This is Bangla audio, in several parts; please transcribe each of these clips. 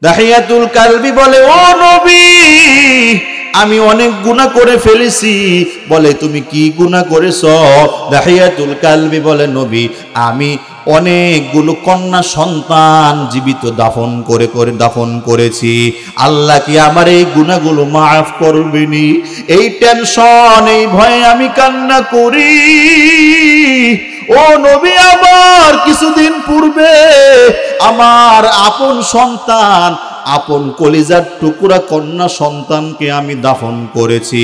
দাহিয়াতুল কালবি বলে, ও নবী, আমি অনেক গুনাহ করে ফেলেছি। বলে, তুমি কি গুনাহ করেছো? দাহিয়াতুল কালবি বলে, নবী, আমি অনেকগুলো কন্যা সন্তান জীবিত দাফন করেছি। আল্লাহ কি আমার এই গুনাহগুলো মাফ করবেনি? এই টেনশন, এই ভয়ে আমি কান্না করি। ও নবী, আমার কিছুদিন পূর্বে আমার আপন সন্তান, আপন কলিজার টুকরা কন্যা সন্তানকে আমি দাফন করেছি।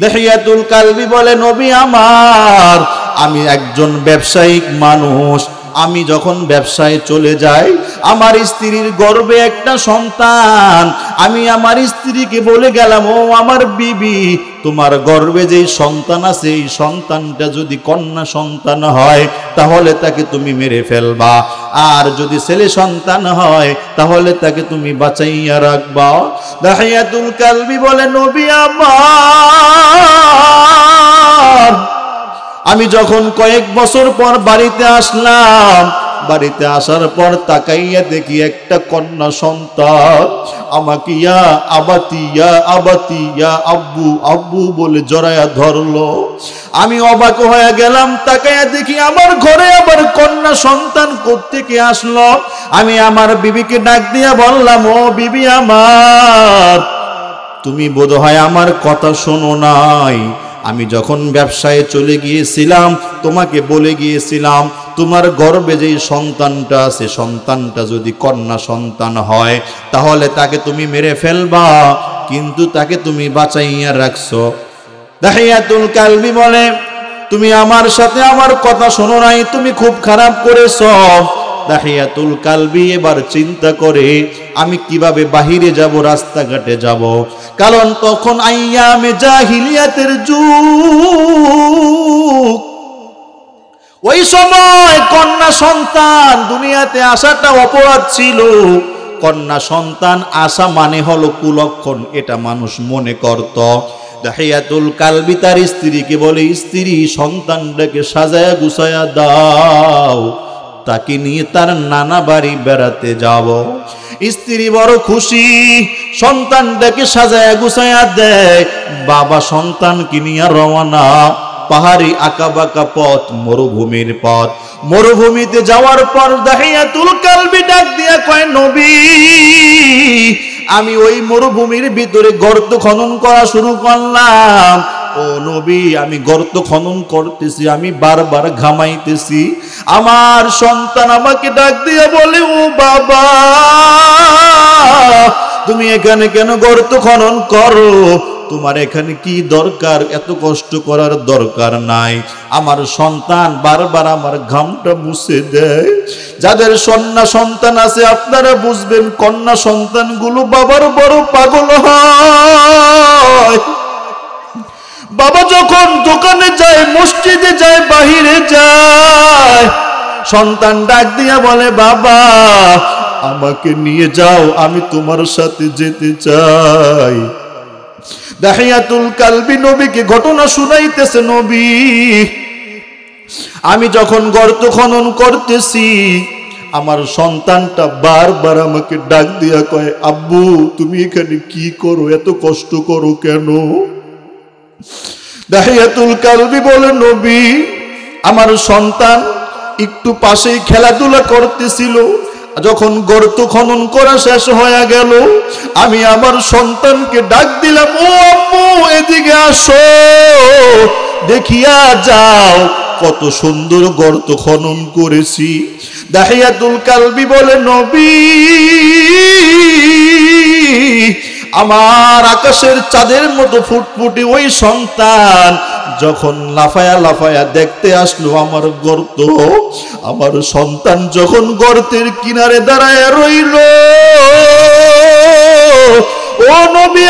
দাহিয়াতুল কালবি বলে, নবী আমার, আমি একজন ব্যবসায়িক মানুষ। আমি যখন ব্যবসায় চলে যাই, আমার স্ত্রীর গর্ভে একটা সন্তান। আমি আমার স্ত্রীকে বলে গেলাম, ও আমার বিবি, তোমার গর্ভে যে সন্তান আছে, এই সন্তানটা যদি কন্যা সন্তান হয় তাহলে তাকে তুমি মেরে ফেলবা, আর যদি ছেলে সন্তান হয় তাহলে তাকে তুমি বাঁচাইয়া রাখবা। দাহিয়াতুল কালবি বলে, নবী আমার, আমি যখন কয়েক বছর পর বাড়িতে আসলাম, বাড়িতে আসার পর তাকাইয়া দেখি একটা কন্যা সন্তান আমাকে ইয়া আবাতি ইয়া আবাতি ইয়া আব্বু আব্বু বলে জড়ায়া ধরলো। আমি অবাক হয়ে গেলাম। তাকাইয়া দেখি আমার ঘরে আবার কন্যা সন্তান কোত্থেকে আসলো। আমি আমার বিবিকে ডাক দিয়া বললাম, ও বিবি আমার, তুমি বোধহয় আমার কথা শোনো নাই। আমি যখন ব্যবসায় চলে গিয়েছিলাম, তোমাকে বলে গিয়েছিলাম, তোমার গর্ভে যে সন্তানটা আছে, সন্তানটা যদি কন্যা সন্তান হয় তাহলে তাকে তুমি মেরে ফেলবা, কিন্তু তাকে তুমি বাঁচাইয়া রাখছো। দাহিয়াতুল কালবি বলে, তুমি আমার সাথে আমার কথা শোনো নাই, তুমি খুব খারাপ করেছো। দাহিয়াতুল কালবি এবার চিন্তা করে, আমি কিভাবে বাহিরে যাব, রাস্তাঘাটে যাব, কারণ তখন আইয়ামে জাহিলিয়াতের যুগ। ওই সময় কন্যা সন্তান দুনিয়াতে আসাটা অপরাধ ছিল। কন্যা সন্তান আসা মানে হলো কুলক্ষণ, এটা মানুষ মনে করত। দাহিয়াতুল কালবি তার স্ত্রীকে বলে, স্ত্রী, সন্তানটাকে সাজায়া গুছায়া দাও, তাকে নিয়ে তার নানা বাড়ি বেড়াতে যাব। স্ত্রী বড় খুশি, সন্তানটাকে সাজায়া গুছায়া দেয়। বাবা সন্তানকে নিয়ে রওনা। পাহাড়ি আঁকাবাঁকা পথ, মরুভূমির পথ। মরুভূমিতে যাওয়ার পর দাহিয়াতুল কালবি ডাক দিয়া কয়, নবী, আমি ওই মরুভূমির ভিতরে গর্ত খনন করা শুরু করলাম। ও নবী, আমি গর্ত খনন করতেছি, আমি বারবার ঘামাইতেছি। আমার সন্তান আমাকে ডাক দিয়া বলে, ও বাবা, তুমি এখানে কেন গর্ত খনন করো? তোমার এখানে কি দরকার? এত কষ্ট করার দরকার নাই। আমার সন্তান বারবার আমার ঘামটা মুছে দেয়। যাদের কন্যা সন্তান আছে আপনারা বুঝবেন, কন্যা সন্তানগুলো বাবার বড় পাগল হয়। বাবা যখন দোকানে যায়, মসজিদে যায়, বাহিরে যায়, সন্তান ডাক দিয়া বলে, বাবা, আমাকে নিয়ে যাও, আমি তোমার সাথে যেতে চাই। দাহিয়াতুল কালবি নবীকে ঘটনা শুনাইতেছে, নবী, আমি যখন গর্ত খনন করতেছি, আমার সন্তানটা বারবার আমাকে ডাক দিয়া কয়, আব্বু, তুমি এখানে কি করো? এত কষ্ট করো কেন? দাহিয়াতুল কালবি বলে, নবী, আমার সন্তান একটু পাশেই খেলাধুলা করতেছিল। যখন গর্ত খনন করা শেষ হয়ে গেল, আমি আমার সন্তানকে ডাক দিলাম, ও আম্মু, এদিকে আসো, দেখিয়া যাও কত সুন্দর গর্ত খনন করেছি। দাহিয়াতুল কালবি বলে, নবী, আমার আকাশের চাঁদের মতো ফুটফুটে ওই সন্তান যখন লাফায়া লাফায়া দেখতে আসলো আমার গর্ত, আমার সন্তান যখন গর্তের কিনারে দাঁড়ায় রইল, ও নবী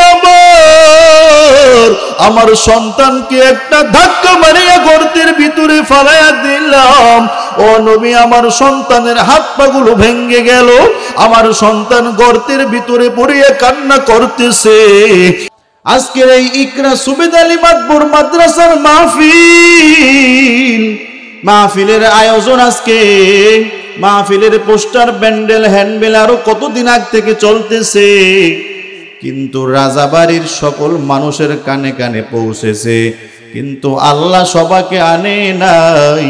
আমার সন্তানকে একটা ধাক্কা মারিয়া গর্তের ভিতরে ফালাইয়া দিলাম। ও নবী, আমার সন্তানের হাত পাগুলো ভেঙে গেল। আমার সন্তান গর্তের ভিতরে পড়িয়া কান্না করতেছে। আজকের এই ইকরা সুবেদ আলী মাদবুর মাদ্রাসার মাহফিলের আয়োজন আজকে মাহফিলের পোস্টার, ব্যান্ডেল, হ্যান্ডবেল আরো কতদিন আগ থেকে চলতেছে, কিন্তু রাজাবাড়ির সকল মানুষের কানে কানে পৌঁছেছে, কিন্তু আল্লাহ সবাকে আনে নাই।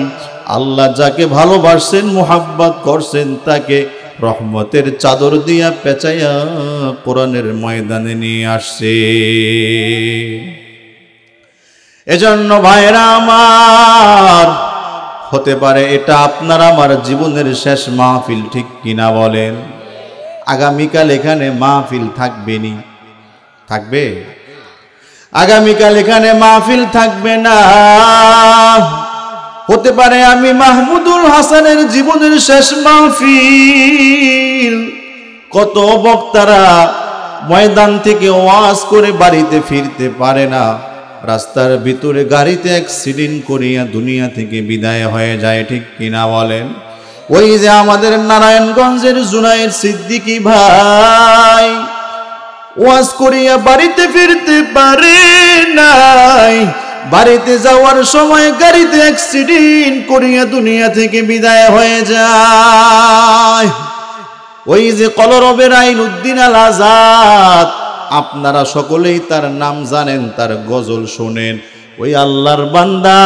আল্লাহ যাকে ভালোবাসছেন, মুহাব্বত করছেন, তাকে রহমতের চাদর দিয়া পেঁচাইয়া কোরআনের ময়দানে নিয়ে আসছে। এজন্য ভাইরা আমার, হতে পারে এটা আপনার আমার জীবনের শেষ মাহফিল, ঠিক কিনা বলেন? আগামীকাল এখানে মাহফিল থাকবেনি? থাকবে? আগামীকাল এখানে মাহফিল থাকবে না। হতে পারে আমি মাহমুদুল হাসানের জীবনের শেষ মাহফিল। কত বক্তারা ময়দান থেকে ওয়াজ করে বাড়িতে ফিরতে পারে না, রাস্তার ভিতরে গাড়িতে অ্যাক্সিডেন্ট করিয়া দুনিয়া থেকে বিদায় হয়ে যায়, ঠিক কিনা বলেন? ওই যে আমাদের নারায়ণগঞ্জের জুনায়েদ সিদ্দিকী ভাই ওয়াজ করিয়া বাড়িতে ফিরতে পারে নাই, বাড়িতে যাওয়ার সময় গাড়িতে অ্যাক্সিডেন্ট করিয়া দুনিয়া থেকে বিদায় হয়ে যায়। ওই যে কলরবের আইনউদ্দিন আল আজাদ, আপনারা সকলেই তার নাম জানেন, তার গজল শোনেন। ওই আল্লাহর বান্দা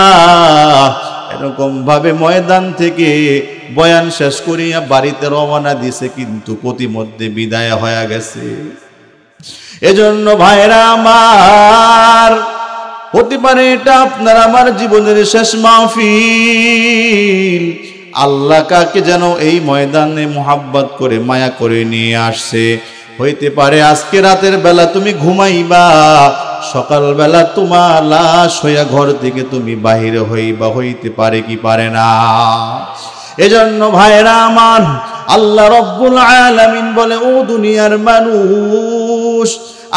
এরকম ভাবে ময়দান থেকে বয়ান শেষ করিয়া বাড়িতে রওনা দিছে, কিন্তু প্রতিমধ্যে বিদায় হয়ে গেছে। এজন্য ভাইরা আমার, হতে পারে এটা আপনার আমার জীবনের শেষ মাহফিল। আল্লাহ কাকে যেন এই ময়দানে মুহাব্বত করে মায়া করে নিয়ে আসছে। হইতে পারে আজকে রাতের বেলা তুমি ঘুমাইবা, সকাল বেলা তোমার লাশ হইয়া ঘর থেকে তুমি বাহিরে হইবা, হইতে পারে কি পারে না? এজন্য ভাইরা আমার, আল্লাহ রব্বুল আলামিন বলে, ও দুনিয়ার মানুষ,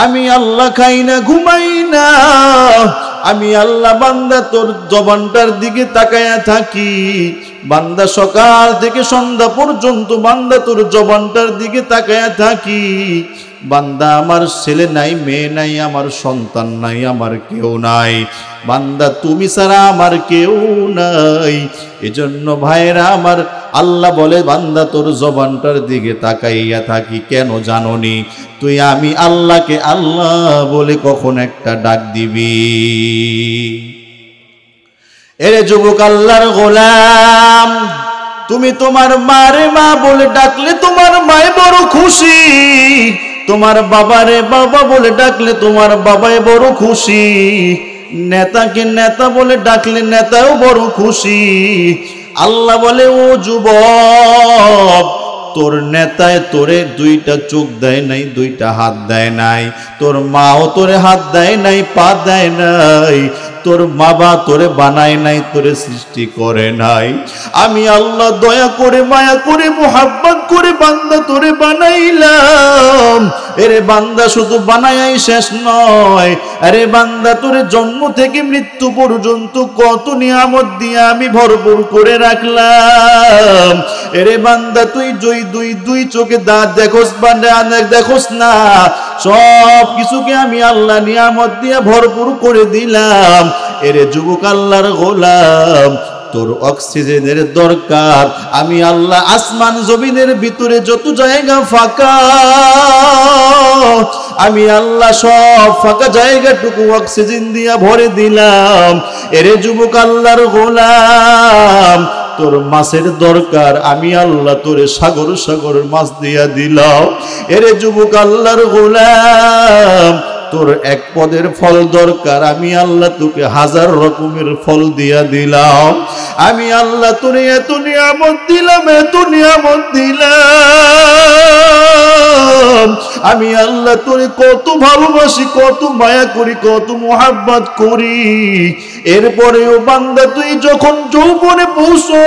আমি আল্লাহ খাই না ঘুমাই না, আমি আল্লাহ বান্দা তোর জবানটার দিকে তাকায়া থাকি। বান্দা সকাল থেকে সন্ধ্যা পর্যন্ত বান্দা তোর জবানটার দিকে তাকায়া থাকি। বান্দা আমার ছেলে নাই, মেয়ে নাই, আমার সন্তান নাই, আমার কেউ নাই, বান্দা তুমি ছাড়া আমার কেউ নাই। এজন্য ভাইরা আমার, আল্লাহ বলে বান্দা তোর জবানটার দিকে তাকাইয়া থাকি। কেন জানোনি? তুই আমি আল্লাহকে আল্লাহ বলে কখন একটা ডাক দিবি। এরে যুবক আল্লাহর গোলাম, তুমি তোমার মারে মা বলে ডাকলে তোমার মায়ে বড় খুশি, তোমার বাবারে বাবা বলে ডাকলে তোমার বাবাই বড় খুশি, নেতাকে নেতা বলে ডাকলে নেতাও বড় খুশি। আল্লাহ বলে, ও যুবক, তোর নেতায় তোরে দুইটা চোখ দেয় নাই, দুইটা হাত দেয় নাই, তোর মাও তোরে হাত দেয় নাই, পা দেয় নাই, তোর বাবা তোরে বানায় নাই, তোরে সৃষ্টি করে নাই। আমি আল্লাহ দয়া করে মায়া করে মুহাব্বত করে বান্দা তোরে বানাইলাম। এরে বান্দা শুধু বানাই শেষ নয়, আরে বান্দা তোরে জন্ম থেকে মৃত্যু পর্যন্ত কত নিয়ামত দিয়ে আমি ভরপুর করে রাখলাম। এরে বান্দা তুই দুই চোখে দাঁত দেখোস বা দেখোস না, সব কিছুকে আমি আল্লাহ নিয়ামত দিয়ে ভরপুর করে দিলাম। এরে যুবক আল্লাহর গোলাম, তোর অক্সিজেনের দরকার, আমি আল্লাহ আসমান জমিনের ভিতরে যত জায়গা ফাঁকা, আমি আল্লাহ সব ফাঁকা জায়গাটুকু অক্সিজেন দিয়া ভরে দিলাম। এরে যুবক আল্লাহর গোলাম, তোর মাছের দরকার, আমি আল্লাহ তোরে সাগর সাগর মাছ দিয়া দিলাম। এরে যুবক আল্লাহর গোলাম, তোর এক পদের ফল দরকার, আমি আল্লাহ তোকে হাজার রকমের ফল দিয়া দিলাম। আমি আল্লাহ তোরে এত নিয়ামত দিলাম, এত নিয়ামত দিলাম। আমি আল্লাহ তোরে কত ভালোবাসি, কত মায়া করি, কত মুহাব্বত করি। এরপরেও বান্দা তুই যখন যৌবনে পৌঁছো,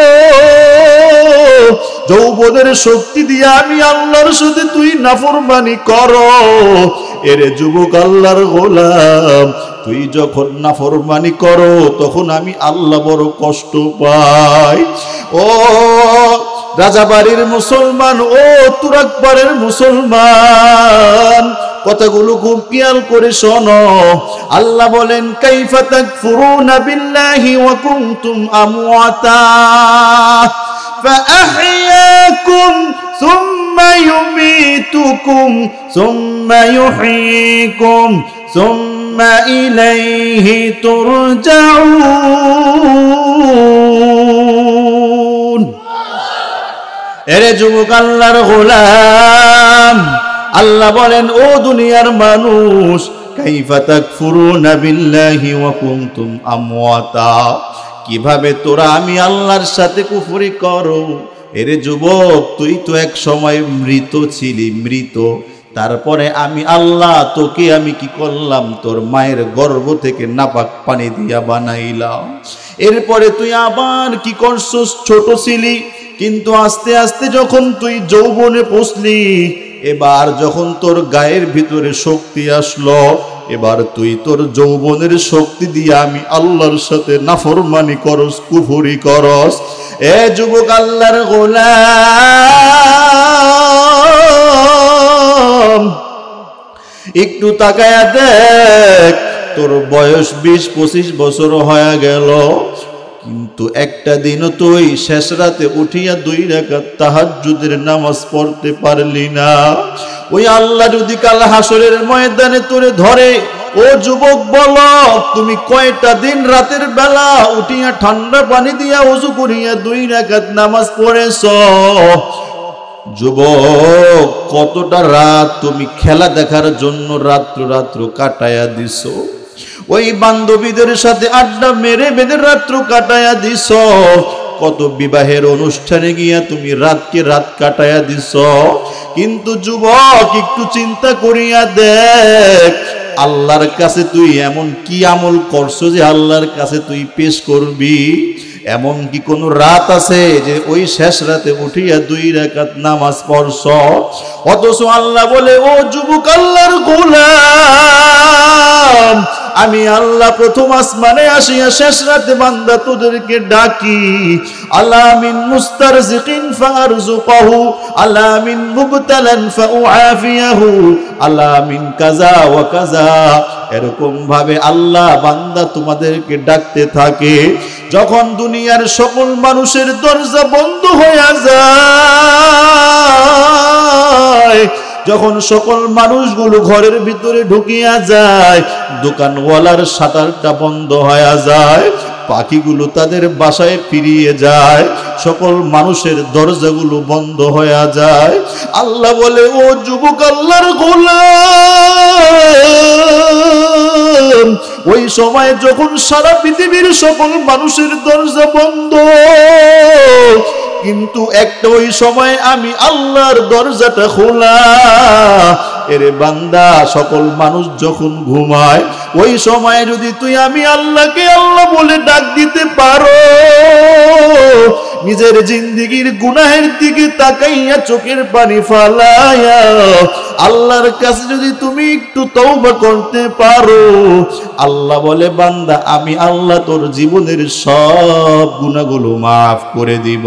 যৌবনের শক্তি দিয়ে আমি আল্লাহর সাথে তুই নাফরমানি করো। এরে যুবক আল্লাহর গোলাম, তুই যখন নাফরমানি করো তখন আমি আল্লাহ বড় কষ্ট পাই। ও রাজাবাড়ির মুসলমান, ও তুরাকপাড়ের মুসলমান, কথাগুলো খুব খেয়াল করে শোনো। আল্লাহ বলেন, কাইফা তাকফুরুনা বিল্লাহি ওয়া কুনতুম আমওয়াতা, فأحياكم ثم يميتكم ثم يحييكم ثم إليه ترجعون এরে যুবক আল্লাহর গোলাম আল্লাহ বলেন ও দুনিয়ার মানুষ কাইফা তাকফুরুনা বিল্লাহি ওয়া কুনতুম আমওয়াতা কিভাবে তোরা আমি আল্লাহর সাথে কুফরি করো এরে যুবক তুই তো এক সময় মৃত ছিলি মৃত তারপরে আমি আল্লাহ তোকে আমি কি করলাম তোর মায়ের গর্ভ থেকে নাপাক পানি দিয়া বানাইলাম এরপরে তুই আবার কি করছস ছোট ছিলি কিন্তু আস্তে আস্তে যখন তুই যৌবনে পৌঁছলি এবার যখন তোর গায়ের ভিতরে শক্তি আসলো এবার তুই তোর যৌবনের শক্তি দিয়ে আমি আল্লাহর সাথে নাফরমানি করস কুফরি করস এ যুবক আল্লাহর গোলাম একটু তাকায়া দেখ তোর বয়স 20-25 বছর হয়ে গেল কিন্তু একটা দিনও তুই শেষ রাতে উঠিয়া 2 রাকাত তাহাজ্জুদের নামাজ পড়তে পারলি না ওই আল্লাহ যদি কাল হাসরের ময়দানে তোরে ধরে ও যুবক বলো তুমি কয়টা দিন রাতের বেলা উঠিয়া ঠান্ডা পানি দিয়া ওযু করিয়া 2 রাকাত নামাজ পড়েছো যুবক কতটা রাত তুমি খেলা দেখার জন্য রাত্র কাটায়া দিছো ওই বান্ধবীদের সাথে আড্ডা মেরে বেঁধে রাত্র কাটায়া দিছ কত বিবাহের অনুষ্ঠানে গিয়া তুমি রাতকে রাত কাটায়া দিছ কিন্তু যুবক একটু চিন্তা করিয়া দেখ আল্লাহর কাছে তুই এমন কি আমল করছো যে আল্লাহর কাছে তুই পেশ করবি এমন কি কোন রাত আছে যে ওই শেষ রাতে উঠিয়া 2 রাকাত নামাজ পড়ছ অথচ আল্লাহ বলে ও যুবক আল্লাহর গোলাম আমি আল্লাহ প্রথম আসমানে আসিয়া শেষ রাতে বান্দা তোদেরকে ডাকি আলা মিন মুস্তারজিকিন ফারজুকহু আলা মিন মুবতালান ফাউআফিয়াহু আলা মিন কাযা ওয়া কাযা এরকম ভাবে আল্লাহ বান্দা তোমাদেরকে ডাকতে থাকে যখন দুনিয়ার সকল মানুষের দরজা বন্ধ হয়ে যায় যখন সকল মানুষগুলো ঘরের ভিতরে ঢুকিয়া যায় দোকানওয়ালার শাটারটা বন্ধ হয়ে যায় পাখিগুলো তাদের বাসায় ফিরিয়ে যায় সকল মানুষের দরজাগুলো বন্ধ হয়ে যায় আল্লাহ বলে ও যুবক আল্লাহর গোলাম ওই সময় যখন সারা পৃথিবীর সকল মানুষের দরজা বন্ধ কিন্তু একটা ওই সময় আমি আল্লাহর দরজাটা খোলা এরে বান্দা সকল মানুষ যখন ঘুমায় ওই সময় যদি তুই আমি আল্লাহকে আল্লাহ বলে ডাক দিতে পারো নিজের জিন্দেগীর গুনাহের দিকে তাকাইয়া চোখের পানি ফালাইয়া আল্লাহর কাছে যদি তুমি একটু তওবা করতে পারো আল্লাহ বলে বান্দা আমি আল্লাহ তোর জীবনের সব গুনাহগুলো মাফ করে দিব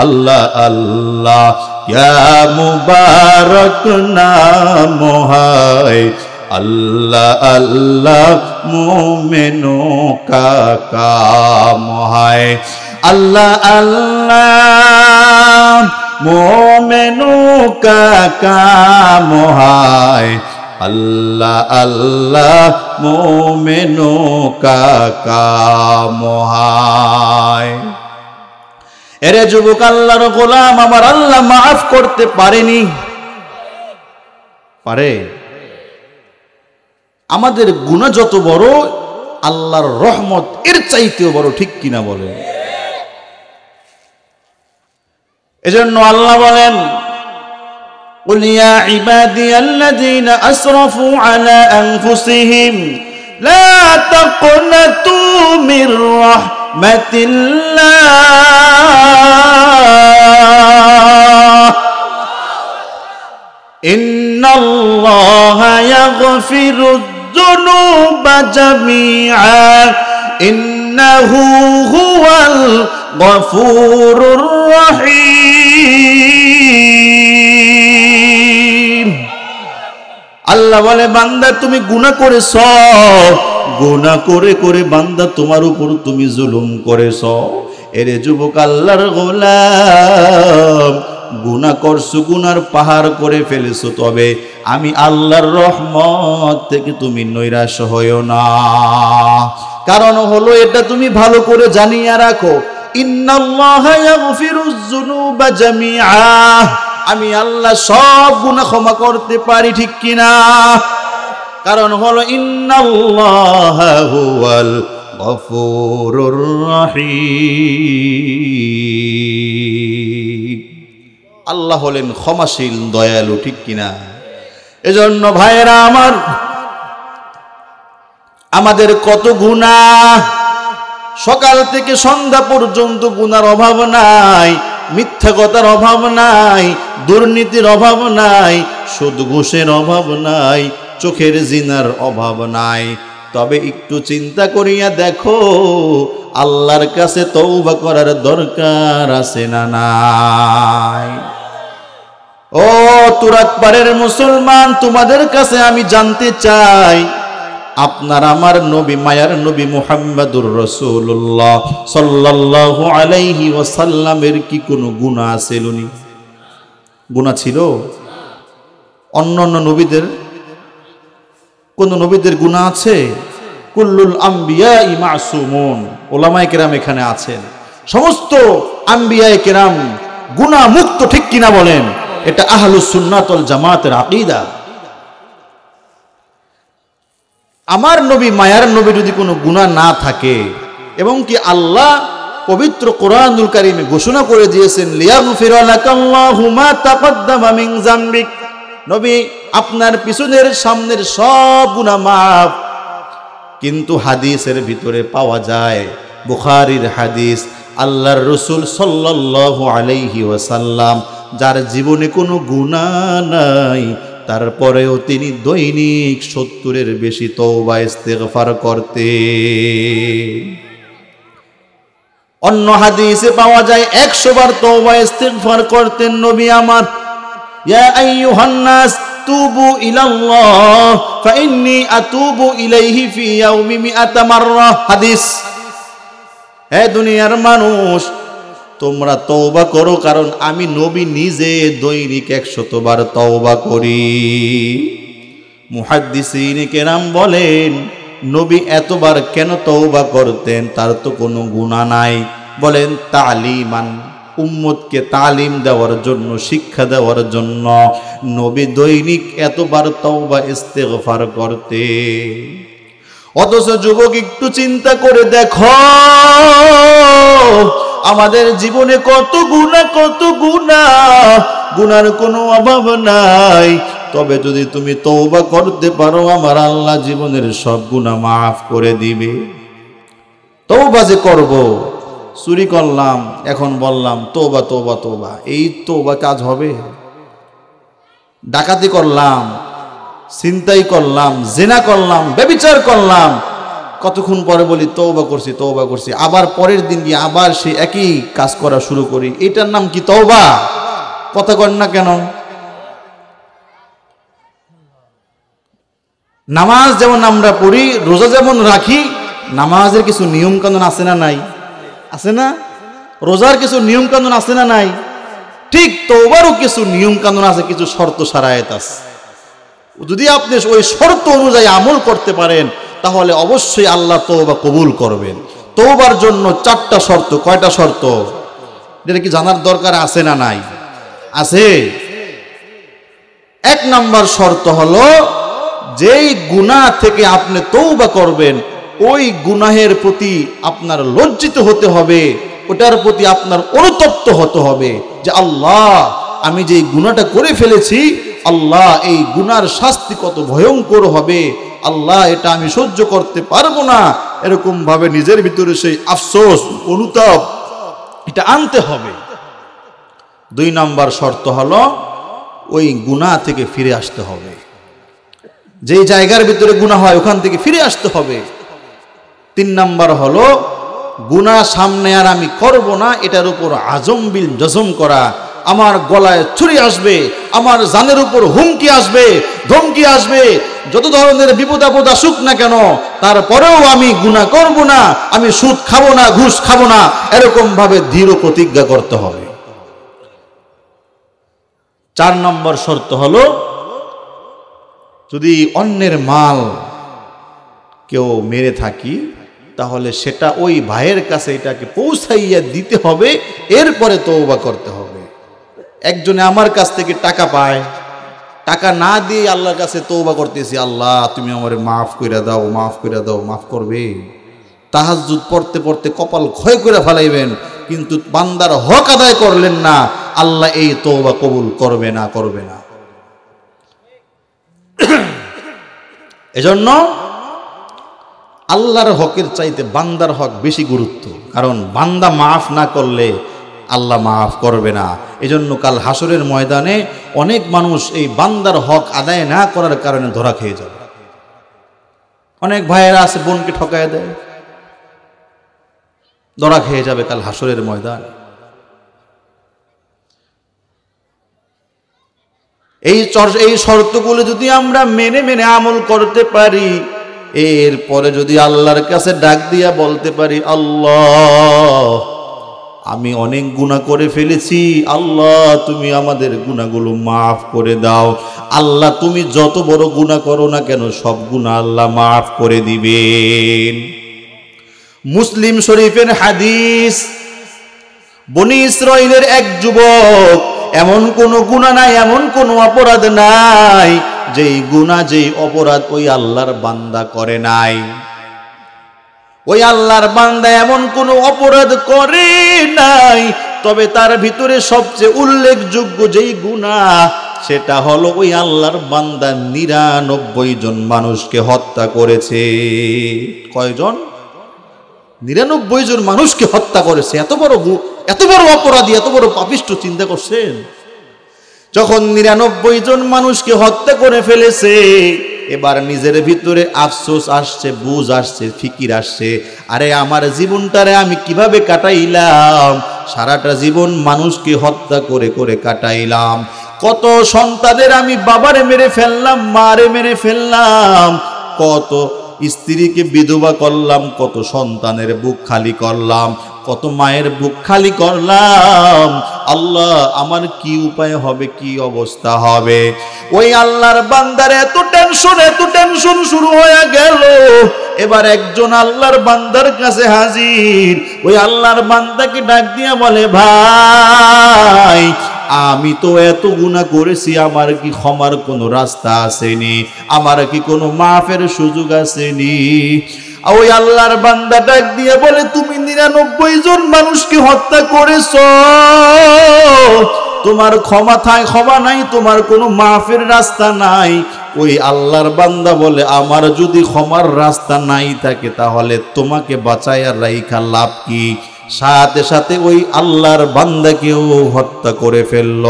আল্লাহ আল্লাহ ইয়া মুবারক নাম হয় আল্লাহ আল্লাহ মুমিনো কা কাম হয় আল্লাহ আল্লাহ মুমিনো কা কাম হয় আল্লাহ আল্লাহ মুমিনো কা কাম হয় এরে যুবক আল্লাহর গোলাম আমার আল্লাহ মাফ করতে পারেনি পারে আমাদের গুনাহ যত বড় আল্লাহর রহমত এর চাইতেও বড় ঠিক কিনা বলেন এজন্য আল্লাহ বলেন قل يا عبادي الذين أسرفوا على أنفسهم لا تقنطوا من رحمة الله إن الله يغفر الذنوب جميعا إنه هو الغفور الرحيم আল্লাহ বলে বান্দা তুমি গুনাহ করেছো গুনাহ করে করে বান্দা তোমার উপর তুমি জুলুম করেছো এরে যুবক আল্লাহর গোলাম, গুনাহ করছো, গুনার পাহাড় করে ফেলেছো, তবে আমি আল্লাহর রহমত থেকে তুমি নৈরাশ হইও না। কারণ হলো এটা তুমি ভালো করে জানিয়ে রাখো, ইন্নাল্লাহা ইয়াগফিরুয যুনুবা জামিআ, আমি আল্লাহ সব গুনাহ ক্ষমা করতে পারি, ঠিক কিনা? কারণ হলো ইন্নাল্লাহা হুয়াল গফুরুর রহিম, আল্লাহ হলেন ক্ষমাশীল, দয়ালু, ঠিক কিনা? এজন্য ভাইয়েরা আমার, আমাদের কত গুনাহ, সকাল থেকে সন্ধ্যা পর্যন্ত গুনার অভাব নাই, মিথ্যা কথার অভাব নাই, দুর্নীতির অভাব নাই, সুদ ঘুষের অভাব নাই, চোখের জিনার অভাব নাই। তবে একটু চিন্তা করিয়া দেখো, আল্লাহর কাছে তওবা করার দরকার আছে না নাই? ও তুরাত পারের মুসলমান, তোমাদের কাছে আমি জানতে চাই, আপনার আমার নবী, মায়ার নবী মুহাম্মদুর রাসূলুল্লাহ সাল্লাল্লাহু আলাইহি ওয়াসাল্লামের কি কোনো গুনাহ ছিল? গুনাহ ছিল? অন্যান্য নবীদের, কোন নবীদের গুনাহ আছে? কুল্লুল আম্বিয়াই মাসুমুন, ওলামায়ে কেরাম এখানে আছেন, সমস্ত আম্বিয়ায়ে কেরাম গুনাহ মুক্ত, ঠিক কিনা বলেন? এটা আহলুস সুন্নাত ওয়াল জামাতের আকীদা। আমার নবী, মায়ার নবী যদি কোনো গুনাহ না থাকে, এবং কি আল্লাহ পবিত্র কোরআনুল কারীমে ঘোষণা করে দিয়েছেন, লিয়াগফিরা লাকাল্লাহু মা তাকদ্দামা মিন যামবিক, নবী আপনার পিছনের সামনের সব গুনাহ মাফ। কিন্তু হাদিসের ভিতরে পাওয়া যায়, বুখারীর হাদিস, আল্লাহর রাসূল সাল্লাল্লাহু আলাইহি ওয়াসাল্লাম যার জীবনে কোনো গুনাহ নাই, তারপরেও তিনি দৈনিক 70-এর বেশি তওবা ইস্তেগফার করতেন। অন্য হাদিসে পাওয়া যায় 100 বার তওবা ইস্তেগফার করতেন নবী আমার। ইয়া আইয়ুহান নাস তুবু ইলাল্লাহ ফাইন্নী আতুবু ইলাইহি ফি ইয়াউমি 100 মাররা, হাদিস। হে দুনিয়ার মানুষ, তোমরা তওবা করো, কারণ আমি নবী নিজে দৈনিক 100 বার তওবা করি। মুহাদ্দিসিন কেরাম বলেন, নবী এতবার কেন তওবা করতেন? তার তো কোনো গুনাহ নাই। বলেন তালিমান, উম্মতকে তালিম দেওয়ার জন্য, শিক্ষা দেওয়ার জন্য নবী দৈনিক এতবার তওবা ইস্তেগফার করতেন। অথচ যুবক, একটু চিন্তা করে দেখো, আমাদের জীবনে কত গুনাহ, কত গুনাহ, গুনার কোনো অভাব নাই। তবে যদি তুমি তওবা করতে পারো, আমার আল্লাহ জীবনের সব গুনাহ মাফ করে দিবে। তওবা যে করব, চুরি করলাম, এখন বললাম তওবা তওবা তওবা, এই তওবা কাজ হবে? ডাকাতি করলাম, ছিনতাই করলাম, জিনা করলাম, ব্যভিচার করলাম, কতক্ষণ পরে বলি তওবা করছি, তওবা করছি, আবার পরের দিন গিয়ে আবার সে একই কাজ করা শুরু করি। এটার নাম কি তওবা? কথা কন না কেন? নামাজ যেমন আমরা পড়ি, রোজা যেমন রাখি, নামাজের কিছু নিয়ম কানুন আছে না নাই? আছে না? রোজার কিছু নিয়ম কানুন আছে না নাই? ঠিক তওবারও কিছু নিয়ম কানুন আছে, কিছু শর্ত শারায়েত আছে। যদি আপনি ওই শর্ত অনুযায়ী আমল করতে পারেন, তাহলে অবশ্যই আল্লাহ তওবা কবুল করবেন। তওবার জন্য 4টা শর্ত। কয়টা শর্ত? এটা কি জানার দরকার আছে না নাই? আছে। 1 নাম্বার শর্ত হলো, যেই গুনাহ থেকে আপনি তওবা করবেন, ওই গুনাহের প্রতি আপনার লজ্জিত হতে হবে, ওটার প্রতি আপনার অনুতপ্ত হতে হবে যে আল্লাহ, আমি যে গুনাহটা করে ফেলেছি, আল্লাহ এই গুনার শাস্তি কত ভয়ঙ্কর হবে, আল্লাহ এটা আমি সহ্য করতে পারবো না, এরকম ভাবে নিজের ভিতরে সেই আফসোস, অনুতাপ এটা আনতে হবে। 2 নাম্বার শর্ত হলো, ওই গুনাহ থেকে ফিরে আসতে হবে। যেই জায়গার ভিতরে গুনাহ হয় ওখান থেকে ফিরে আসতে হবে। 3 নাম্বার হলো, গুনাহ সামনে আর আমি করব না, এটার উপর আজম বিল জজম করা। আমার গলায় ছুরি আসবে, আমার জানের উপর হুমকি আসবে, ধমকি আসবে, যত ধরনের বিপদ আপদ আসুক না কেন, তারপরেও আমি গুনাহ করব না, আমি সুদ খাবো না, ঘুষ খাবো না, এরকম ভাবে দৃঢ় প্রতিজ্ঞা করতে হবে। 4 নম্বর শর্ত হলো, যদি অন্যের মাল কেউ মেরে থাকি, তাহলে সেটা ওই ভাইয়ের কাছে এটাকে পৌঁছাইয়া দিতে হবে, এরপরে তওবা করতে হবে। একজনে আমার কাছ থেকে টাকা পায়, টাকা না দিয়ে আল্লাহর কাছে তওবা করতেছি, আল্লাহ তুমি আমারে মাফ কইরা দাও, মাফ কইরা দাও, মাফ করবে। তাহাজ্জুদ পড়তে পড়তে কপাল ক্ষয় করে ফেলাইবেন, কিন্তু বান্দার হক আদায় করলেন না, আল্লাহ এই তওবা কবুল করবে না, করবে না। এজন্য আল্লাহর হকের চাইতে বান্দার হক বেশি গুরুত্ব, কারণ বান্দা মাফ না করলে আল্লাহ মাফ করবে না। এজন্য কাল হাসরের ময়দানে অনেক মানুষ এই বান্দার হক আদায় না করার কারণে ধরা খেয়ে যাবে। অনেক ভাইয়েরা আছে বোনকে ঠকায় দেয়, ধরা খেয়ে যাবে কাল হাসরের ময়দানে। এই শর্তগুলো যদি আমরা মেনে মেনে আমল করতে পারি, এরপরে যদি আল্লাহর কাছে ডাক দিয়া বলতে পারি, আল্লাহ আমি অনেক গুনাহ করে ফেলেছি, আল্লাহ তুমি আমাদের গুনাহগুলো মাফ করে দাও। আল্লাহ তুমি যত বড় গুনাহ করো না কেন, সব গুনাহ আল্লাহ মাফ করে দিবেন। মুসলিম শরীফের হাদিস, বনি ইসরাইলের এক যুবক, এমন কোন গুনাহ নাই, এমন কোন অপরাধ নাই যেই গুনাহ যেই অপরাধ ওই আল্লাহর বান্দা করে নাই। ওই আল্লাহর বান্দা এমন কোন অপরাধ করে নাই, তবে তার ভিতরে সবচেয়ে উল্লেখযোগ্য যেই গুনাহ, সেটা হলো ওই আল্লাহর বান্দা 99 জন মানুষকে হত্যা করেছে। কয়জন? 99 জন মানুষকে হত্যা করেছে। এত বড় অপরাধী, এত বড় পাপিষ্ঠ, চিন্তা করছেন? যখন 99 জন মানুষকে হত্যা করে ফেলেছে, এবার নিজের ভিতরে আফসোস আসছে, বুঝ আসছে, ফিকির আসছে, আরে আমার জীবনটারে আমি কিভাবে কাটাইলাম, সারাটা জীবন মানুষকে হত্যা করে করে কাটাইলাম, কত সন্তানের আমি বাবারে মেরে ফেললাম, মারে মেরে ফেললাম, কত স্ত্রীকে বিধবা করলাম, কত সন্তানের বুক খালি করলাম, কত মায়ের বুক খালি করলাম, আল্লাহ আমার কি উপায় হবে, কি অবস্থা হবে? ওই আল্লাহর বান্দার এত টেনশন শুরু হয়ে গেল। এবার একজন আল্লাহর বান্দার কাছে হাজির, ওই আল্লাহর বান্দাকে ডাক দিয়া বলে, ভাই আমি তো এত গুনাহ করেছি, আমার কি ক্ষমার কোনো রাস্তা আসেনি, আমার কি কোনো মাফের সুযোগ আসেনি? ওই আল্লাহর বান্দা ডাক দিয়ে বলে, তুমি 99 জন মানুষকে হত্যা করেছো, তোমার ক্ষমা নাই, তোমার কোনো মাফের রাস্তা নাই। ওই আল্লাহর বান্দা বলে, আমার যদি ক্ষমার রাস্তা নাই থাকে, তাহলে তোমাকে বাঁচাইয়া রাইখা লাভ কি? সাথে সাথে ওই আল্লাহর বান্দাকেও হত্যা করে ফেলল।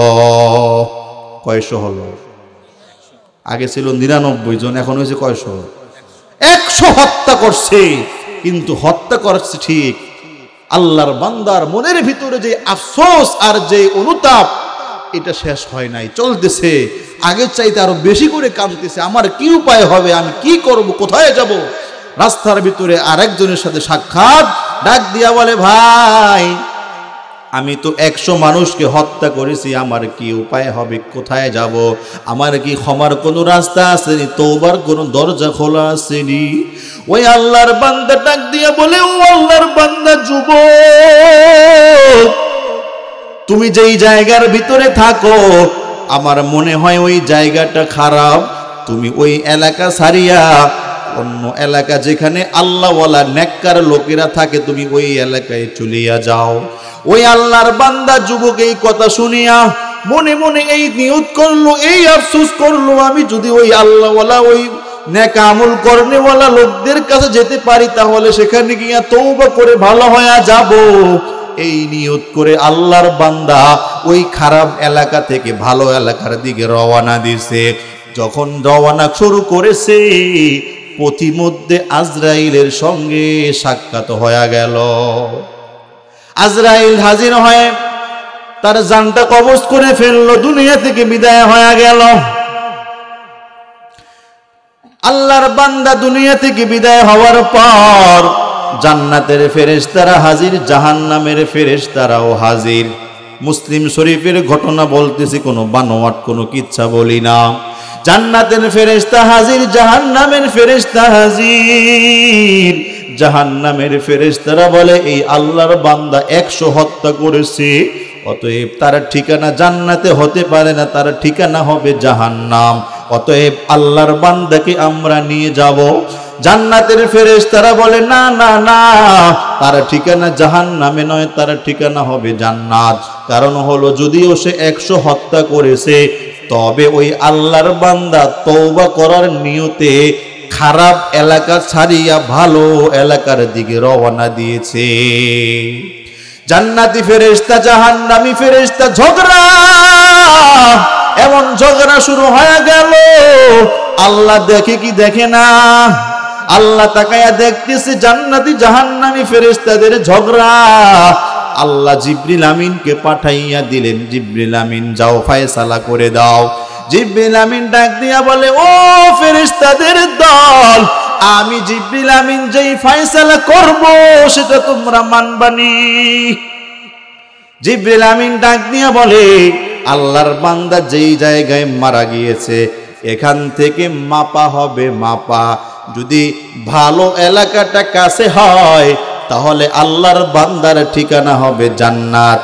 কয়শো হলো? আগে ছিল 99 জন, এখন হয়েছে কয়শো? 100 হত্যা করছে। কিন্তু হত্যা করছে ঠিক, আল্লাহর বান্দার মনের ভিতরে যে আফসোস আর যে অনুতাপ, এটা শেষ হয় নাই, চলতেছে। আগের চাইতে আরো বেশি করে কাঁদতেছে, আমার কি উপায় হবে, আমি কি করব, কোথায় যাব? রাস্তার ভিতরে আরেকজনের সাথে সাক্ষাৎ, ডাক দিয়া বলে, ভাই আমি তো 100 মানুষকে হত্যা করেছি, আমার কি উপায় হবে, কোথায় যাব? আমার কি ক্ষমার কোনো রাস্তা আসেনি, তওবার কোনো দরজা খোলা আসেনি? ওই আল্লাহর বান্দা ডাক দিয়া বলে, ও আল্লাহর বান্দা যুবক, তুমি যেই জায়গার ভিতরে থাকো, আমার মনে হয় ওই জায়গাটা খারাপ, তুমি ওই এলাকা ছাড়িয়া অন্য এলাকা যেখানে আল্লাহওয়ালা নেককার লোকেরা থাকে, তুমি ওই এলাকায় চলিয়া যাও। ওই আল্লাহর বান্দা যুবক এই কথা শুনিয়া মনে মনে এই নিয়ত করলো, এই আফসোস করলো, আমি যদি ওই আল্লাহওয়ালা, ওই নেক আমল করনেওয়ালা লোকদের কাছে যেতে পারি, তাহলে সেখানে গিয়া তওবা করে ভালো হয়ে যাব। এই নিয়ত করে আল্লাহর বান্দা ওই খারাপ এলাকা থেকে ভালো এলাকার দিকে রওনা দিছে। যখন রওনা শুরু করেছে, পথিমধ্যে আজরাইলের সঙ্গে সাক্ষাৎ হয়ে গেল। আজরাইল হাজির হয়ে তার জানটা কবজ করে ফেললো, দুনিয়া থেকে বিদায় হয়ে গেল। আল্লাহর বান্দা দুনিয়া থেকে বিদায় হওয়ার পর জান্নাতের ফেরেশতারা হাজির, জাহান্নামের ফেরেশতারাও হাজির। মুসলিম শরীফের ঘটনা বলতেছি, কোনো বানোয়াট কোনো কিচ্ছা বলি না। জান্নাতের ফেরেশতা হাজির, জাহান্নামের ফেরেশতা হাজির। জাহান্নামের ফেরেশতারা বলে, এই আল্লাহর বান্দা 100 হত্যা করেছে, অতএব তার ঠিকানা জান্নাতে হতে পারে না, তার ঠিকানা হবে জাহান্নাম। অতএব আল্লাহর বান্দাকে আমরা নিয়ে যাব। জান্নাতের ফেরেশতারা বলে, না না না, তার ঠিকানা জাহান্নামে নয়, তার ঠিকানা হবে জান্নাত। কারণ হলো, যদিও সে 100 হত্যা করেছে, তবে ওই আল্লাহর বান্দা তওবা করার নিয়তে খারাপ এলাকা ছাড়িয়া ভালো এলাকার দিকে রওনা দিয়েছে। জান্নাতি ফেরেশতা জাহান্নামী ফেরেশতা ঝগড়া, এমন ঝগড়া শুরু হয়ে গেল। আল্লাহ দেখে কি দেখে না? আল্লাহ তাকায়া দেখতেছে জান্নাতি জাহান্নামী ফেরেশতাদের ঝগড়া। আল্লাহ জিবরিল আমিনকে পাঠাইয়া দিলেন, জিবরিল আমিন যাও ফয়সালা করে দাও। জিবরিল আমিন ডাক দিয়া বলে, ও ফেরেশতাদের দল, আমি জিবরিল আমিন যেই ফয়সালা করব সেটা তোমরা মানবানি। জিবরিল আমিন ডাক দিয়া বলে, আল্লাহর বান্দা যেই জায়গায় মারা গিয়েছে এখান থেকে মাপা হবে মাপা। যদি ভালো এলাকাটা কাছে হয় তাহলে আল্লাহর বান্দার ঠিকানা হবে জান্নাত,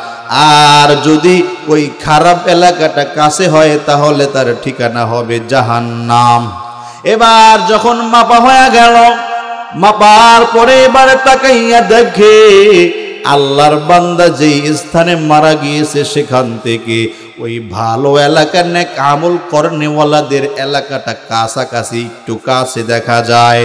আর যদি ওই খারাপ এলাকাটা কাছে হয় তাহলে তার ঠিকানা হবে জাহান্নাম। এবার যখন মাপা হয়ে গেল, মাপার পরে এবারে তাকাইয়া দেখে আল্লাহর বান্দা যেই স্থানে মারা গিয়েছে সেখান থেকে ওই ভালো এলাকা নেক আমল করনেওয়ালাদের এলাকাটা কাছাকাছি, একটু কাছে দেখা যায়।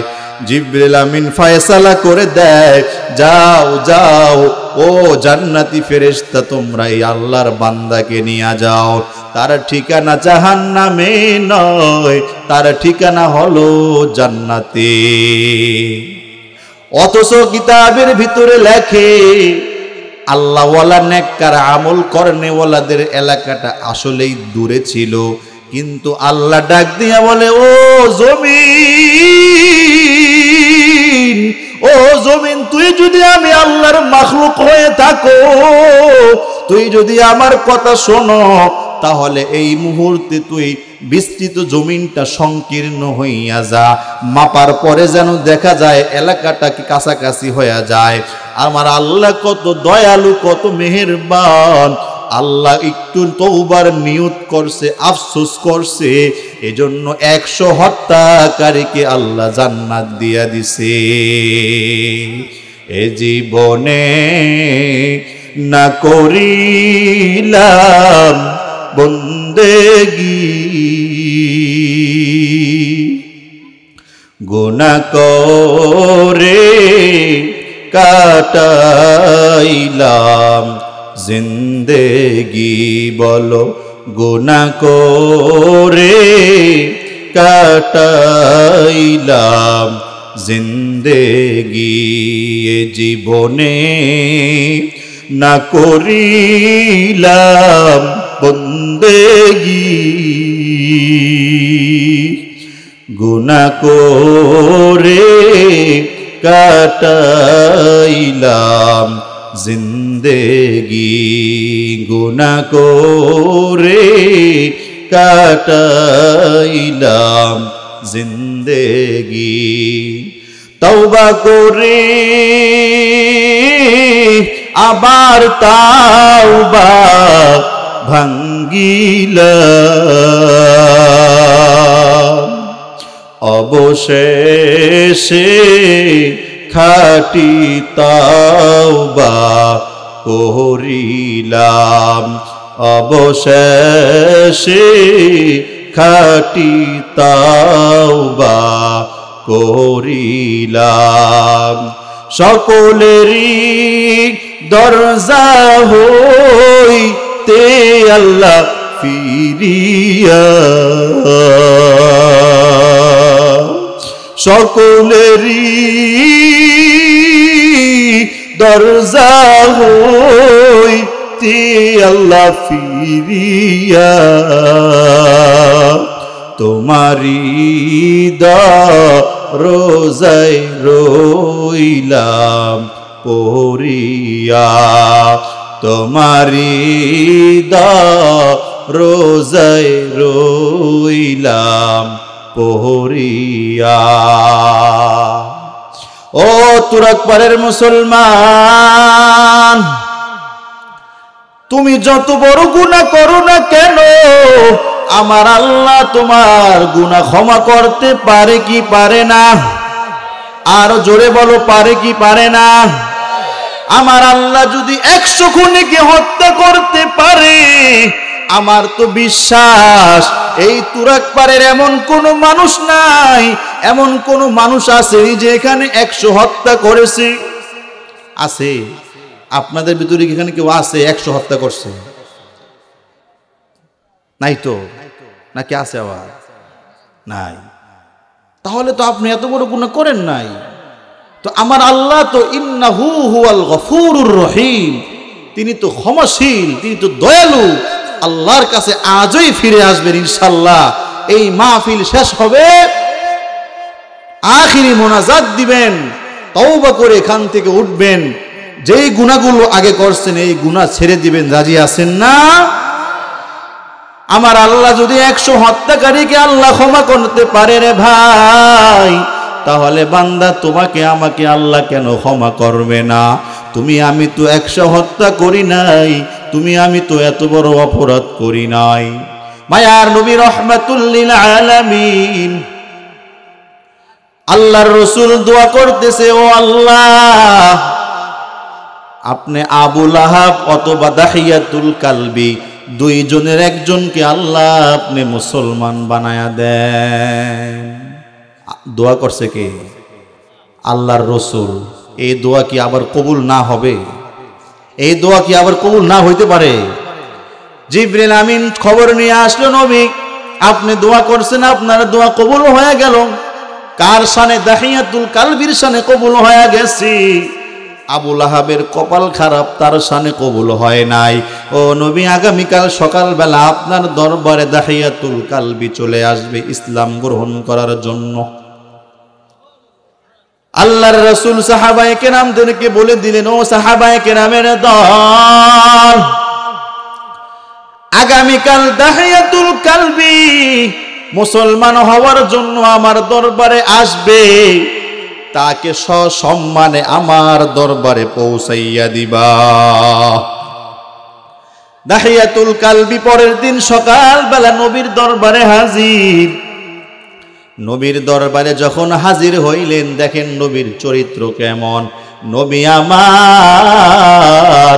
জিবরিল আমিন ফয়সালা করে দেয়, যাও যাও ও জান্নাতি ফেরেশতা, তোমরা এই আল্লাহর বান্দাকে নিয়ে যাও। তার ঠিকানা জাহান্নামে নয়, তার ঠিকানা হলো জান্নাতে। অথচ কিতাবের ভিতরে লেখে আল্লাহওয়ালা নেককার আমল করনেওয়ালাদের এলাকাটা আসলেই দূরে ছিল। কিন্তু আল্লাহ ডাক দিয়া বলে, ও জমিন, ও জমিন, তুই যদি আমি আল্লাহর মাখলুক হয়ে থাকো, তুই যদি আমার কথা শোনো, তাহলে এই মুহূর্তে তুই বিস্তৃত জমিনটা সংকীর্ণ হইয়া যা। মাপার পরে যেন দেখা যায় এলাকাটা কি কাছাকাছি হইয়া যায়। আমার আল্লাহ কত দয়ালু, কত মেহেরবান। আল্লাহ একটু তওবার নিয়ত করছে, আফসোস করছে, এজন্য 100 হত্যাকারীকে আল্লাহ জান্নাত দিয়া দিছে। এ জীবনে না করিলাম বন্দেগি, গুনাহ করে কাটাইলাম জিন্দেগি। বলো, গুনাহ করে কাটাইলাম জিন্দেগি। এ জীবনে না করিলাম বন্দেগি, গুনাহ করে কাটাইলাম জিন্দেগি, গুনাহ করে কাটাইলাম জিন্দেগি। তওবা করে আবার তাওবা ভাঙ্গিলাম, অবশেষে খাঁটি তাওবা করিলাম, অবশেষে খাঁটি তাওবা করিলাম। সকলেরই দরজা হইতে আল্লাহ ফিরিয়া, সকলেরই দরজা হইতে আল্লাহ ফিরিয়া, তোমারি রোজায় রইলাম পড়িয়া, তোমারি রোজায় রইলাম পড়িয়া। ও তুরাকপাড়ের মুসলমান, তুমি যত বড় গুনাহ করো না কেন, আমার আল্লাহ তোমার গুনাহ ক্ষমা করতে পারে কি পারে না? আর জোরে বলো, পারে কি পারে না? আমার আল্লাহ যদি 100 খুনিকে হত্যা করতে পারে, আমার তো বিশ্বাস এই তুরাকপাড়ের এমন কোন মানুষ নাই, এমন কোন মানুষ আছে যে এখানে 100 হত্যা করেছে? আছে? আপনাদের ভিতরে এখানে কেউ আছে 100 হত্যা করছে? নাই তো, নাকি আছে? আবার নাই। তাহলে তো আপনি এত বড় গুনাহ করেন নাই। তো আমার আল্লাহ তো ইন্নাহু হুয়াল গফুরুর রহিম, তিনি তো ক্ষমাশীল, তিনি তো দয়ালু। আল্লাহর কাছে আজই ফিরে আসবেন ইনশাআল্লাহ। এই মাহফিল শেষ হবে, আখিরি মোনাজাত দিবেন, তওবা করে এখান থেকে উঠবেন, যেই গুনাহগুলো আগে করছেন এই গুনাহ ছেড়ে দিবেন। রাজি আছেন না? আমার আল্লাহ যদি 100 হত্যাকারীকে আল্লাহ ক্ষমা করতে পারে রে ভাই, তাহলে বান্দা তোমাকে আমাকে আল্লাহ কেন ক্ষমা করবে না? তুমি আমি তো 100 হত্যা করি নাই, তুমি আমি তো এত বড় অপরাধ করি নাই। মায়ার নবী রাহমাতুল লিল আলামিন, আল্লাহর রাসূল দোয়া করতেছে, ও আল্লাহ, আপনি আবু লাহাব অথবা দাহিয়াতুল কালবি দুইজনের একজনকে আল্লাহ আপনি মুসলমান বানায়া দেন। দোয়া করছে কে? আল্লাহর রাসূল। এই দোয়া কি আবার কবুল না হবে? এই দোয়া কি আবার কবুল না হইতে পারে? জিবরিল আমিন খবর নিয়ে আসলো, নবী আপনি দোয়া করছেন, আপনার দোয়া কবুল হয়ে গেল। কার শানে? দাহিয়াতুল কালবির শানে কবুল হয়ে গেছে। আবু লাহাবের কপাল খারাপ, তার শানে কবুল হয় নাই। ও নবী, আগামীকাল সকালবেলা আপনার দরবারে দাহিয়াতুল কালবি চলে আসবে ইসলাম গ্রহণ করার জন্য। আল্লাহর রাসূল সাহাবায়ে কেরামদেরকে বলে দিলেন, ও সাহাবায়ে কেরামের দল, আগামীকাল দাহিয়াতুল কালবি মুসলমান হওয়ার জন্য আমার দরবারে আসবে, তাকে সসম্মানে আমার দরবারে পৌঁছাইয়া দিবা। দাহিয়াতুল কালবি পরের দিন সকালবেলা নবীর দরবারে হাজির। নবীর দরবারে যখন হাজির হইলেন, দেখেন নবীর চরিত্র কেমন। নবী আমার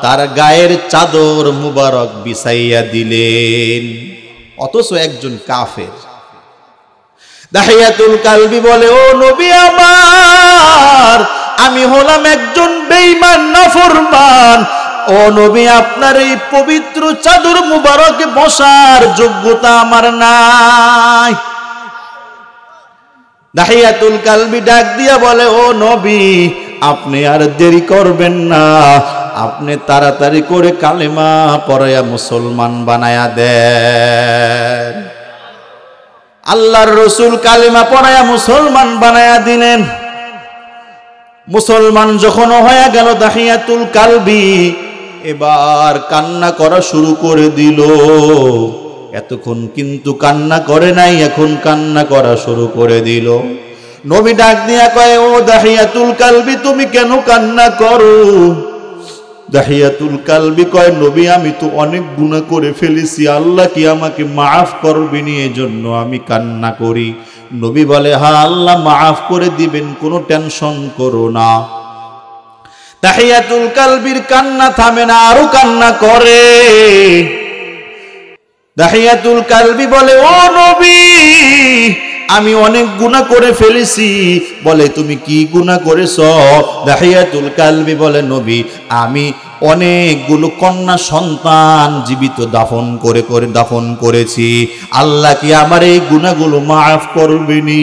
তার গায়ের চাদর মুবারক বিছাইয়া দিলেন, অথচ একজন কাফের। দাহিয়াতুল কালবি বলে, ও নবী আমার, আমি হলাম একজন বেঈমান নাফরমান। ও নবী, আপনার এই পবিত্র চাদর মুবারকে বসার যোগ্যতা আমার নাই। দাহিয়াতুল কালবি ডাক দিয়া বলে, ও নবী, আপনি আর দেরি করবেন না, আপনি তাড়াতাড়ি করে কালেমা পড়ায়া মুসলমান বানায়া দেন। আল্লাহর রাসূল কালেমা পড়ায়া মুসলমান বানায়া দিলেন। মুসলমান যখন হয়ে গেল দাহিয়াতুল কালবি, এবার কান্না করা শুরু করে দিল। এতক্ষণ কিন্তু কান্না করে নাই, এখন কান্না করা শুরু করে দিল। নবী ডাক দিয়া কয়, ও দাহিয়াতুল কালবি, তুমি কেন কান্না করো? দাহিয়াতুল কালবি কয়, নবী আমি তো অনেক গুনাহ করে ফেলেছি, আল্লাহ কি আমাকে মাফ করবেন, এজন্য আমি কান্না করি। নবী বলে, হ্যাঁ আল্লাহ মাফ করে দিবেন, কোনো টেনশন করো না। দাহিয়াতুল কালবির কান্না থামে না, আরো কান্না করে। দাহিয়াতুল কালবি বলে, ও নবী, আমি অনেক গুনাহ করে ফেলেছি। বলে, তুমি কি গুনাহ করেছো? দাহিয়াতুল কালবি বলে, নবী আমি অনেকগুলো কন্যা সন্তান জীবিত দাফন করেছি, আল্লাহ কি আমার এই গুনাহগুলো মাফ করবেনি?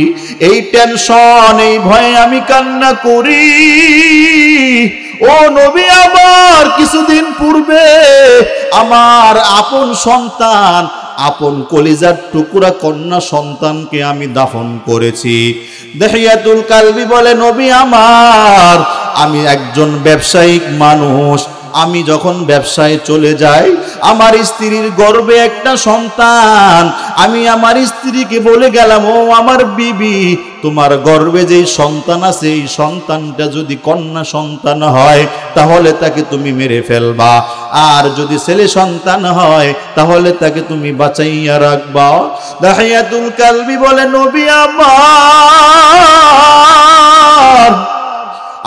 এই টেনশন, এই ভয়ে আমি কান্না করি। ও নবী আমার, কিছুদিন পূর্বে আমার আপন সন্তান আপন কলিজার টুকরা কন্যা সন্তানকে আমি দাফন করেছি। দাহিয়াতুল কালবি বলে, নবী আমার, আমি একজন ব্যবসায়িক মানুষ, আমি যখন ব্যবসায় চলে যাই, আমার স্ত্রীর গর্ভে একটা সন্তান, আমি আমার স্ত্রীকে বলে গেলাম, ও আমার বিবি, তোমার গর্ভে যেই সন্তান আছে এই সন্তানটা যদি কন্যা সন্তান হয় তাহলে তাকে তুমি মেরে ফেলবা, আর যদি ছেলে সন্তান হয় তাহলে তাকে তুমি বাঁচাইয়া রাখবা। দাহিয়াতুল কালবি বলে, নবী আমার,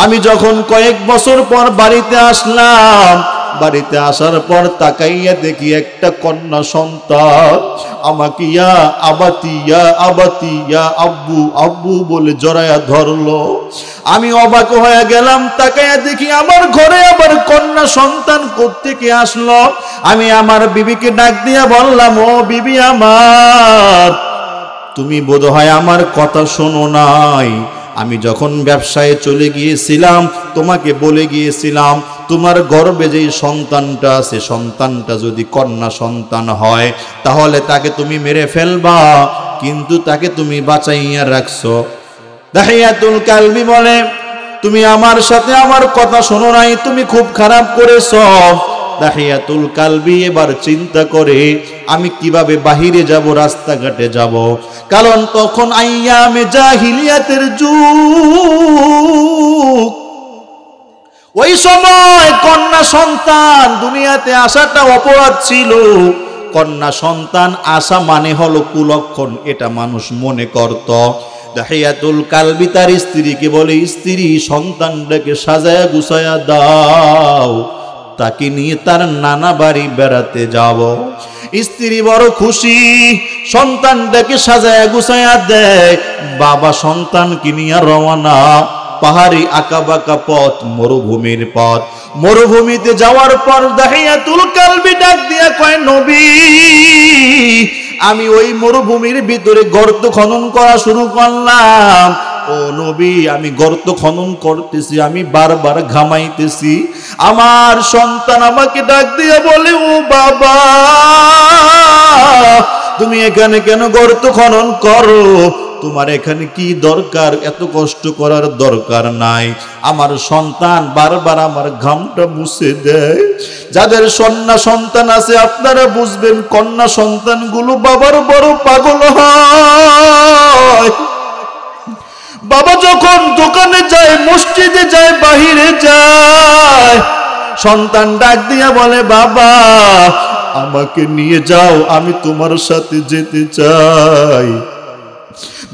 আমি যখন কয়েক বছর পর বাড়িতে আসলাম, বাড়িতে আসার পর তাকাইয়া দেখি একটা কন্যা সন্তান আমাকে ইয়া আবাতি ইয়া আবাতি ইয়া আব্বু আব্বু বলে জড়ায়া ধরলো। আমি অবাক হয়ে গেলাম, তাকাইয়া দেখি আমার ঘরে আবার কন্যা সন্তান কোত্থেকে আসলো। আমি আমার বিবিকে ডাক দিয়া বললাম, ও বিবি আমার, তুমি বোধহয় আমার কথা শোনো নাই। আমি যখন ব্যবসায় চলে গিয়েছিলাম তোমাকে বলে গিয়েছিলাম তোমার গর্ভে যেই সন্তানটা আছে সন্তানটা যদি কন্যা সন্তান হয় তাহলে তাকে তুমি মেরে ফেলবা, কিন্তু তাকে তুমি বাঁচাইয়া রাখছো। দাহিয়াতুল কালবি বলে, তুমি আমার সাথে আমার কথা শোনো নাই, তুমি খুব খারাপ করেছো। দাহিয়াতুল কালবি এবার চিন্তা করে আমি কিভাবে বাহিরে যাব, রাস্তাঘাটে যাব, কারণ তখন আইয়ামে জাহিলিয়াতের যুগ। ওই সময় কন্যা সন্তান দুনিয়াতে আসাটা অপরাধ ছিল। কন্যা সন্তান আসা মানে হলো কুলক্ষণ, এটা মানুষ মনে করত। দাহিয়াতুল কালবি তার স্ত্রীকে বলে, স্ত্রী, সন্তানটাকে সাজায়া গুছায়া দাও, তাকে নিয়ে তার নানা বাড়ি বেড়াতে যাব। স্ত্রী বড় খুশি, সন্তানটাকে সাজায়া গুছায়া দেয়। বাবা সন্তানকে নিয়ে রওনা। পাহাড়ি আঁকাবাঁকা পথ, মরুভূমির পথ। মরুভূমিতে যাওয়ার পর দাহিয়াতুল কালবি ডাক দিয়া কয়, নবী, আমি ওই মরুভূমির ভিতরে গর্ত খনন করা শুরু করলাম। ও নবী, আমি গর্ত খনন করতেছি, আমি বারবার ঘামাইতেছি। আমার সন্তান আমাকে ডাক দিয়ে বলে, ও বাবা, তুমি এখানে কেন গর্ত খনন করো? তোমার এখানে কি দরকার? এত কষ্ট করার দরকার নাই। আমার সন্তান বারবার আমার ঘামটা মুছে দেয়। যাদের কন্যা সন্তান আছে আপনারা বুঝবেন, কন্যা সন্তানগুলো বাবার বড় পাগল হয়। বাবা যখন দোকানে যায়, মসজিদে যায়, বাহিরে যায়, সন্তান ডাক দিয়া বলে, বাবা আমাকে নিয়ে যাও, আমি তোমার সাথে যেতে চাই।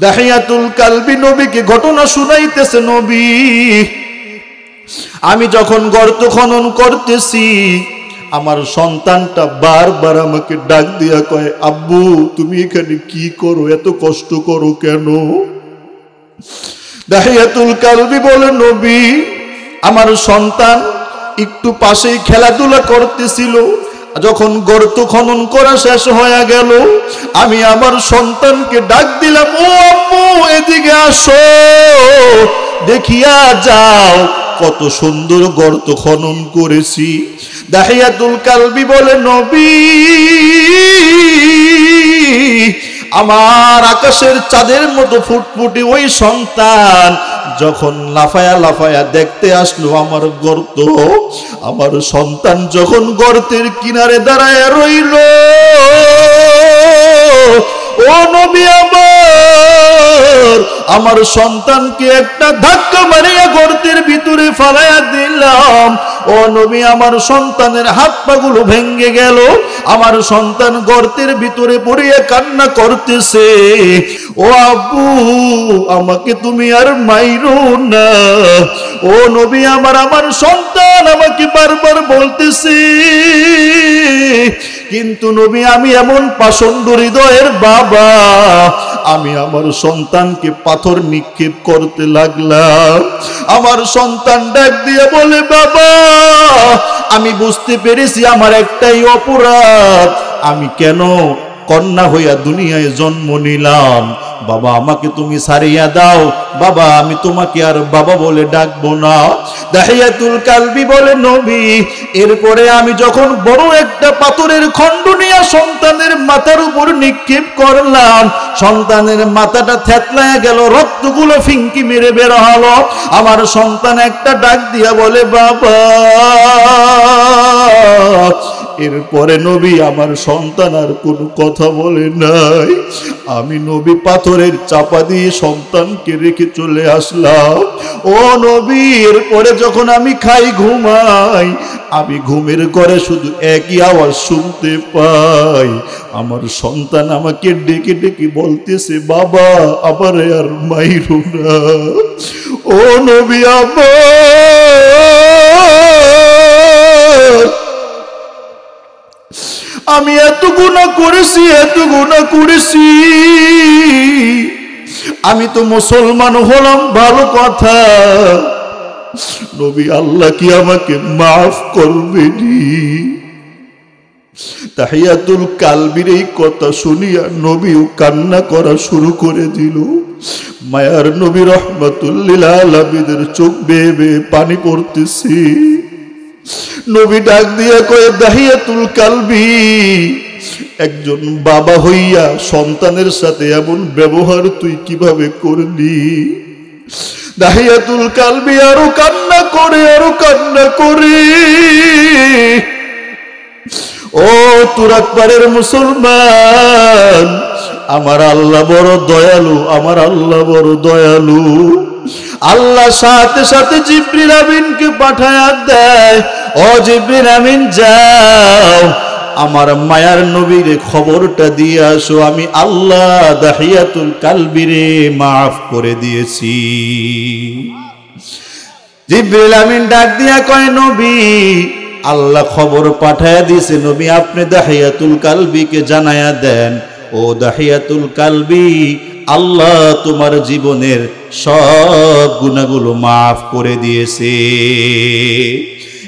দাহিয়াতুল কালবি নবীকে ঘটনা শুনাইতেছে, নবী, আমি যখন গর্ত খনন করতেছি আমার সন্তানটা বারবার আমাকে ডাক দিয়া কয়, আব্বু তুমি এখানে কি করো, এত কষ্ট করো কেন? দাহিয়াতুল কালবি বলে, নবী, আমার সন্তান একটু পাশেই খেলাধুলা করতেছিল, যখন গর্ত খনন করা শেষ হয়ে গেল আমি আমার সন্তানকে ডাক দিলাম, ও আম্মু এদিকে আসো, দেখিয়া যাও কত সুন্দর গর্ত খনন করেছি। দাহিয়াতুল কালবি বলে, নবী, আমার আকাশের চাঁদের মতো ফুটফুটে ওই সন্তান যখন লাফায়া লাফায়া দেখতে আসলো আমার গর্ত, আমার সন্তান যখন গর্তের কিনারে দাঁড়ায় রইল, ও নবী আমার সন্তানকে একটা ধাক্কা মারিয়া গর্তের ভিতরে ফালাইয়া দিলাম। ও নবী, আমার সন্তানের হাত পা গুলো ভেঙে গেল। আমার সন্তান গর্তের ভিতরে পড়িয়া কান্না করতেছে, ও আব্বু আমাকে তুমি আর মাইরো না। ও নবী, আমার সন্তান আমাকে বারবার বলতেছে, কিন্তু নবী আমি এমন পাষণ্ড হৃদয়ের বাবা, আমি আমার সন্তানকে পাথর নিক্ষেপ করতে লাগলাম। আমার সন্তান ডাক দিয়ে বলে, বাবা আমি বুঝতে পেরেছি আমার একটাই অপরাধ, আমি কেন কন্যা হইয়া দুনিয়ায় জন্ম নিলাম। বাবা আমাকে তুমি ছাড়িয়া দাও, বাবা আমি তোমাকে আর বাবা বলে ডাকবো না। দাহিয়াতুল কালবি বলে নবী, এরপরে আমি যখন বড় একটা পাথরের খণ্ড নিয়ে সন্তানের মাথার উপর নিক্ষেপ করলাম, সন্তানের মাথাটা থেতলায় গেল, রক্তগুলো ফিঙ্কি মেরে বের হলো। আমার সন্তান একটা ডাক দিয়া বলে বাবা। এরপরে নবী আমার সন্তান আর কোনো কথা বলে নাই। আমি নবী পাথরের চাপা দিয়ে সন্তানকে রেখে চলে আসলাম। ও নবী, এরপরে যখন আমি খাই ঘুমাই, আমি ঘুমের ঘরে শুধু একই আওয়াজ শুনতে পাই, আমার সন্তান আমাকে ডেকে ডেকে বলতেছে বাবা আমারে আর মাইরো না। ও নবী আমার, আমি এত গুনাহ করেছি, এত গুনাহ করেছি, আমি তো মুসলমান হলাম ভালো কথা, নবী আল্লাহ কি আমাকে মাফ করবেনি? তাহিয়াতুল কালবির এই কথা শুনিয়া নবীও কান্না করা শুরু করে দিল। মায়ার নবী রাহমাতুল লিল আলামিনের চোখ বেয়ে বেয়ে পানি পড়তেছে। নবী ডাক দিয়া কয়ে দাহিয়াতুল কালবি, একজন বাবা হইয়া সন্তানের সাথে এমন ব্যবহার তুই কিভাবে করলি? দাহিয়াতুল কালবি আরো কান্না করে, আরো কান্না করে। ও তুরাকপাড়ের মুসলমান, আমার আল্লাহ বড় দয়ালু, আমার আল্লাহ বড় দয়ালু। আল্লাহ সাথে সাথে জিবরিল আমিনকে পাঠায়া দেয়, ও জিবরিল আমিন যাও আমার মায়ার নবীরে খবরটা দিয়ে আসো, আমি আল্লাহ দাহিয়াতুল কালবিরে মাফ করে দিয়েছি। জিবরিল আমিন ডাক দিয়া কয় নবী আল্লাহ খবর পাঠায়া দিয়েছে, নবী আপনি দাহিয়াতুল কালবিকে জানায়া দেন, ও দাহিয়াতুল কালবি আল্লাহ তোমার জীবনের সব গুনাহগুলো মাফ করে দিয়েছে।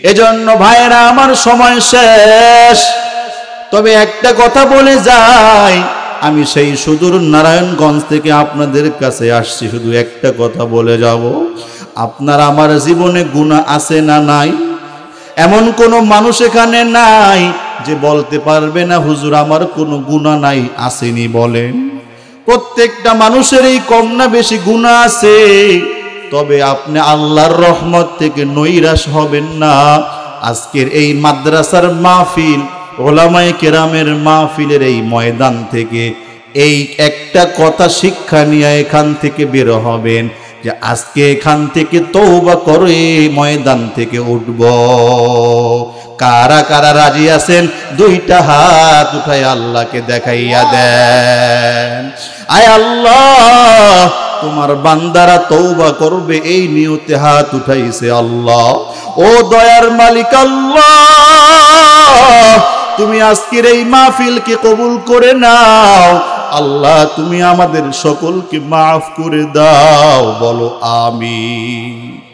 এজন্য ভাইরা আমার সময় শেষ, তবে একটা কথা বলে যাই, আমি সেই সুদূর নারায়ণগঞ্জ থেকে আপনাদের কাছে আসছি, শুধু একটা কথা বলে যাব, আপনার আমার জীবনে গুনাহ আছে না নাই? এমন কোন মানুষ এখানে নাই যে বলতে পারবে না হুজুর আমার কোনো গুনাহ নাই, আসেনি বলেন? প্রত্যেকটা মানুষেরই কম না বেশি গুনাহ আছে, তবে আপনি আল্লাহর রহমত থেকে নৈরাশ হবেন না। আজকের এই মাদ্রাসার মাহফিল, ওলামায়ে কেরামের মাহফিলের এই ময়দান থেকে এই একটা কথা শিক্ষা নিয়ে এখান থেকে বের হবেন যে আজকে এখান থেকে তওবা করে ময়দান থেকে উঠব। কারা কারা রাজি আছেন দুইটা হাত উঠায় আল্লাহকে দেখাইয়া দেন। আয় আল্লাহ, তোমার বান্দারা তওবা করবে এই নিয়তে হাত উঠাইছে আল্লাহ। ও দয়ার মালিক আল্লাহ, তুমি আজকের এই মাহফিলকে কবুল করে নাও আল্লাহ, তুমি আমাদের সকলকে মাফ করে দাও, বলো আমিন।